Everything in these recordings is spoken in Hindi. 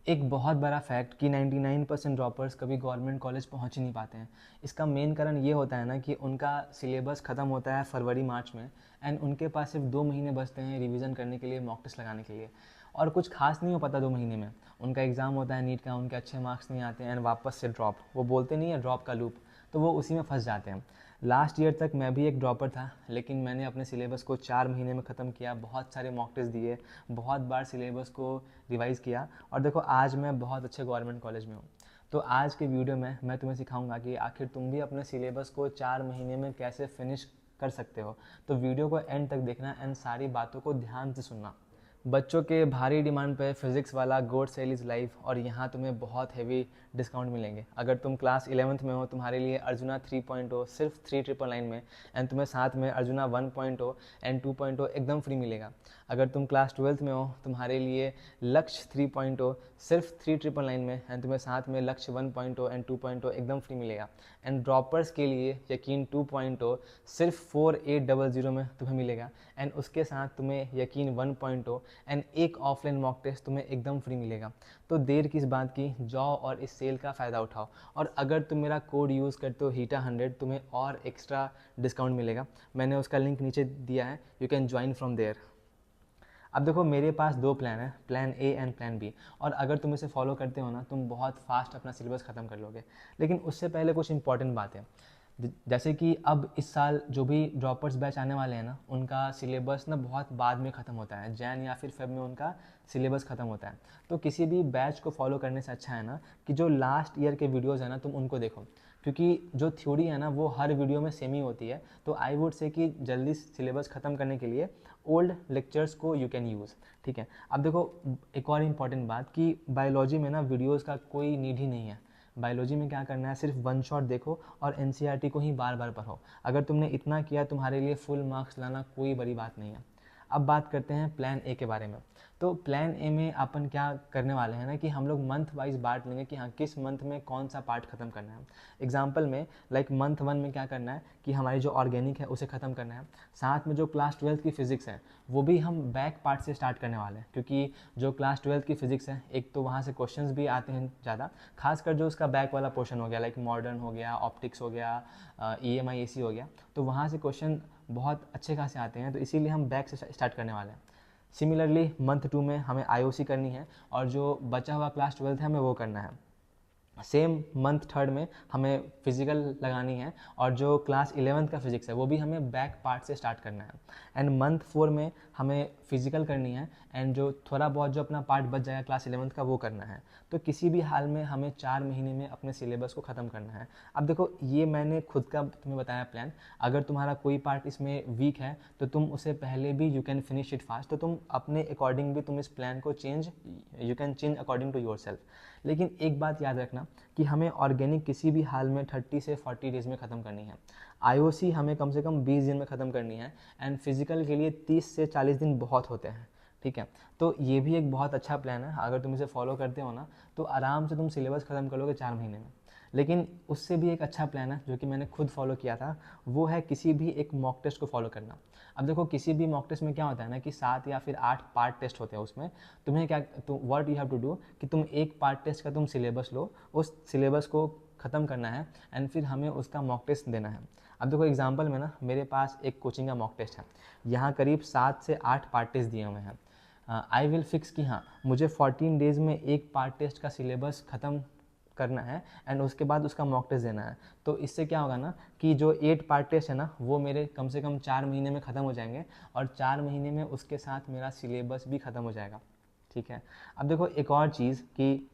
एक बहुत बड़ा फैक्ट कि 99% ड्रॉपर्स कभी गवर्नमेंट कॉलेज पहुंच ही नहीं पाते हैं। इसका मेन कारण ये होता है ना कि उनका सिलेबस ख़त्म होता है फरवरी मार्च में, एंड उनके पास सिर्फ 2 महीने बचते हैं रिवीजन करने के लिए, मॉक टेस्ट लगाने के लिए। और कुछ खास नहीं हो पाता 2 महीने में। उनका एग्ज़ाम होता है नीट का, उनके अच्छे मार्क्स नहीं आते हैं एंड वापस से ड्रॉप, वो बोलते नहीं है ड्रॉप का लूप, तो वो उसी में फंस जाते हैं। लास्ट ईयर तक मैं भी एक ड्रॉपर था, लेकिन मैंने अपने सिलेबस को 4 महीने में ख़त्म किया, बहुत सारे मॉक टेस्ट दिए, बहुत बार सिलेबस को रिवाइज़ किया, और देखो आज मैं बहुत अच्छे गवर्नमेंट कॉलेज में हूँ। तो आज के वीडियो में मैं तुम्हें सिखाऊंगा कि आखिर तुम भी अपने सिलेबस को 4 महीने में कैसे फिनिश कर सकते हो। तो वीडियो को एंड तक देखना एंड सारी बातों को ध्यान से सुनना। बच्चों के भारी डिमांड पे फिजिक्स वाला गोड सेल इज़ लाइव, और यहाँ तुम्हें बहुत हेवी डिस्काउंट मिलेंगे। अगर तुम क्लास 11th में हो, तुम्हारे लिए अर्जुना 3.0 सिर्फ 3999 में, एंड तुम्हें साथ में अर्जुना 1.0 एंड 2.0 एकदम फ्री मिलेगा। अगर तुम क्लास 12th में हो, तुम्हारे लिए लक्ष्य 3.0 सिर्फ 3999 में, एंड तुम्हें साथ में लक्ष्य 1.0 एंड 2.0 एकदम फ्री मिलेगा। एंड ड्रॉपर्स के लिए यकीन 2.0 सिर्फ 4800 में तुम्हें मिलेगा, एंड उसके साथ तुम्हें यकीन 1.0 एंड एक ऑफलाइन मॉक टेस्ट तुम्हें एकदम फ्री मिलेगा। तो देर किस बात की, जाओ और इस सेल का फ़ायदा उठाओ। और अगर तुम मेरा कोड यूज़ करते हो HEETA100, तुम्हें और एक्स्ट्रा डिस्काउंट मिलेगा। मैंने उसका लिंक नीचे दिया है, you can join from there. अब देखो, मेरे पास 2 प्लान है, plan A and plan B, और अगर तुम इसे फॉलो करते हो ना, तुम बहुत फास्ट अपना सिलेबस ख़त्म कर लोगे। लेकिन उससे पहले कुछ इंपॉर्टेंट बात है। जैसे कि अब इस साल जो भी ड्रॉपर्स बैच आने वाले हैं ना, उनका सिलेबस ना बहुत बाद में ख़त्म होता है, जैन या फिर फेब में उनका सिलेबस ख़त्म होता है। तो किसी भी बैच को फॉलो करने से अच्छा है ना कि जो लास्ट ईयर के वीडियोज़ है ना, तुम उनको देखो, क्योंकि जो थ्योरी है ना वो हर वीडियो में सेम ही होती है। तो आई वुड से कि जल्दी सिलेबस ख़त्म करने के लिए ओल्ड लेक्चर्स को यू कैन यूज़। ठीक है। अब देखो, एक और इम्पॉर्टेंट बात कि बायोलॉजी में ना वीडियोज़ का कोई नीड ही नहीं है। बायोलॉजी में क्या करना है, सिर्फ वन शॉट देखो और एनसीईआरटी को ही बार बार पढ़ो। अगर तुमने इतना किया, तुम्हारे लिए फुल मार्क्स लाना कोई बड़ी बात नहीं है। अब बात करते हैं प्लान ए के बारे में। तो प्लान ए में अपन क्या करने वाले हैं ना कि हम लोग मंथ वाइज बांट लेंगे कि हाँ किस मंथ में कौन सा पार्ट खत्म करना है। एग्जाम्पल में लाइक मंथ 1 में क्या करना है कि हमारी जो ऑर्गेनिक है उसे ख़त्म करना है। साथ में जो क्लास 12th की फ़िज़िक्स है वो भी हम बैक पार्ट से स्टार्ट करने वाले हैं, क्योंकि जो क्लास 12th की फ़िज़िक्स है, एक तो वहाँ से क्वेश्चंस भी आते हैं ज़्यादा, खासकर जो उसका बैक वाला पोर्शन हो गया, लाइक मॉडर्न हो गया, ऑप्टिक्स हो गया, EMI AC हो गया, तो वहाँ से क्वेश्चन बहुत अच्छे खासे आते हैं, तो इसीलिए हम बैक से स्टार्ट करने वाले हैं। सिमिलरली मंथ 2 में हमें IOC करनी है, और जो बचा हुआ क्लास 12th है हमें वो करना है। सेम मंथ 3 में हमें फिजिकल लगानी है, और जो क्लास 11th का फिजिक्स है वो भी हमें बैक पार्ट से स्टार्ट करना है। एंड मंथ 4 में हमें फिजिकल करनी है, एंड जो थोड़ा बहुत जो अपना पार्ट बच जाएगा क्लास 11th का वो करना है। तो किसी भी हाल में हमें 4 महीने में अपने सिलेबस को ख़त्म करना है। अब देखो, ये मैंने खुद का तुम्हें बताया प्लान। अगर तुम्हारा कोई पार्ट इसमें वीक है तो तुम उसे पहले भी you can finish it fast, तो तुम अपने अकॉर्डिंग भी तुम इस प्लान को you can change according to yourself. लेकिन एक बात याद रखना कि हमें ऑर्गेनिक किसी भी हाल में 30 से 40 डेज़ में ख़त्म करनी है। IOC हमें कम से कम 20 दिन में ख़त्म करनी है, एंड फिजिकल के लिए 30 से 40 दिन बहुत होते हैं। ठीक है। तो ये भी एक बहुत अच्छा प्लान है, अगर तुम इसे फॉलो करते हो ना तो आराम से तुम सिलेबस ख़त्म कर लोगे 4 महीने में। लेकिन उससे भी एक अच्छा प्लान है जो कि मैंने खुद फॉलो किया था, वो है किसी भी एक मॉक टेस्ट को फॉलो करना। अब देखो, किसी भी मॉक टेस्ट में क्या होता है ना कि 7 या फिर 8 पार्ट टेस्ट होते हैं उसमें। तुम्हें क्या, तो what you have to do कि तुम एक पार्ट टेस्ट का तुम सिलेबस लो, उस सिलेबस को ख़त्म करना है, एंड फिर हमें उसका मॉक टेस्ट देना है। अब देखो एग्जांपल में ना, मेरे पास एक कोचिंग का मॉक टेस्ट है, यहाँ करीब 7 से 8 पार्ट टेस्ट दिए हुए हैं। आई विल फिक्स कि हाँ मुझे 14 डेज़ में एक पार्ट टेस्ट का सिलेबस ख़त्म करना है, एंड उसके बाद उसका मॉक टेस्ट देना है। तो इससे क्या होगा ना कि जो 8 पार्ट टेस्ट है ना वो मेरे कम से कम 4 महीने में ख़त्म हो जाएंगे, और 4 महीने में उसके साथ मेरा सिलेबस भी ख़त्म हो जाएगा। ठीक है। अब देखो, एक और चीज़ कि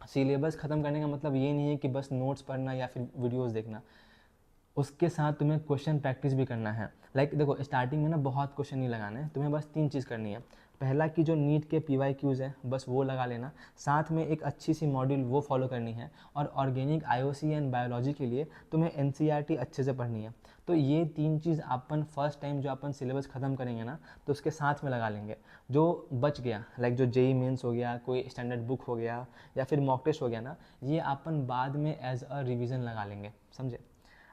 सिलेबस ख़त्म करने का मतलब ये नहीं है कि बस नोट्स पढ़ना या फिर वीडियोज़ देखना, उसके साथ तुम्हें क्वेश्चन प्रैक्टिस भी करना है। लाइक देखो, स्टार्टिंग में ना बहुत क्वेश्चन नहीं लगाने हैं, तुम्हें बस 3 चीज़ करनी है। पहला कि जो नीट के PYQs है बस वो लगा लेना, साथ में एक अच्छी सी मॉड्यूल वो फॉलो करनी है, और ऑर्गेनिक IOC एंड बायोलॉजी के लिए तुम्हें NCERT अच्छे से पढ़नी है। तो ये 3 चीज़ अपन फर्स्ट टाइम जो अपन सिलेबस ख़त्म करेंगे ना तो उसके साथ में लगा लेंगे। जो बच गया, लाइक जो JEE मेंस हो गया, कोई स्टैंडर्ड बुक हो गया, या फिर मॉक टेस्ट हो गया ना, ये अपन बाद में एज अ रिवीजन लगा लेंगे, समझे।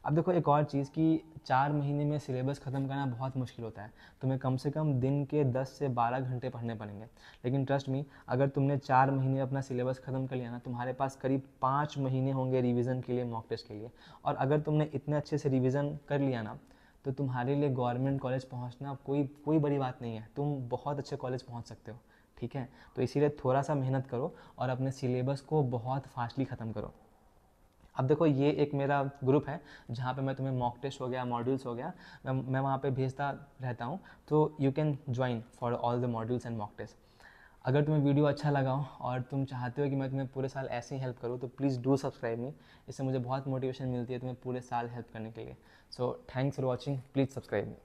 अब देखो एक और चीज़ कि 4 महीने में सिलेबस ख़त्म करना बहुत मुश्किल होता है। तुम्हें कम से कम दिन के 10 से 12 घंटे पढ़ने पड़ेंगे। लेकिन ट्रस्ट मी, अगर तुमने 4 महीने में अपना सिलेबस ख़त्म कर लिया ना, तुम्हारे पास करीब 5 महीने होंगे रिवीजन के लिए, मॉक टेस्ट के लिए। और अगर तुमने इतने अच्छे से रिवीजन कर लिया ना, तो तुम्हारे लिए गवर्नमेंट कॉलेज पहुंचना कोई कोई बड़ी बात नहीं है। तुम बहुत अच्छे कॉलेज पहुंच सकते हो, ठीक है। तो इसीलिए थोड़ा सा मेहनत करो और अपने सिलेबस को बहुत फास्टली ख़त्म करो। अब देखो ये एक मेरा ग्रुप है जहाँ पे मैं तुम्हें मॉक टेस्ट हो गया, मॉड्यूल्स हो गया, मैं वहाँ पे भेजता रहता हूँ। तो you can join for all the modules and mock test. अगर तुम्हें वीडियो अच्छा लगा हो और तुम चाहते हो कि मैं तुम्हें पूरे साल ऐसे ही हेल्प करूँ, तो प्लीज़ डू सब्सक्राइब मी। इससे मुझे बहुत मोटिवेशन मिलती है तुम्हें पूरे साल हेल्प करने के लिए। So thanks for watching, please subscribe me.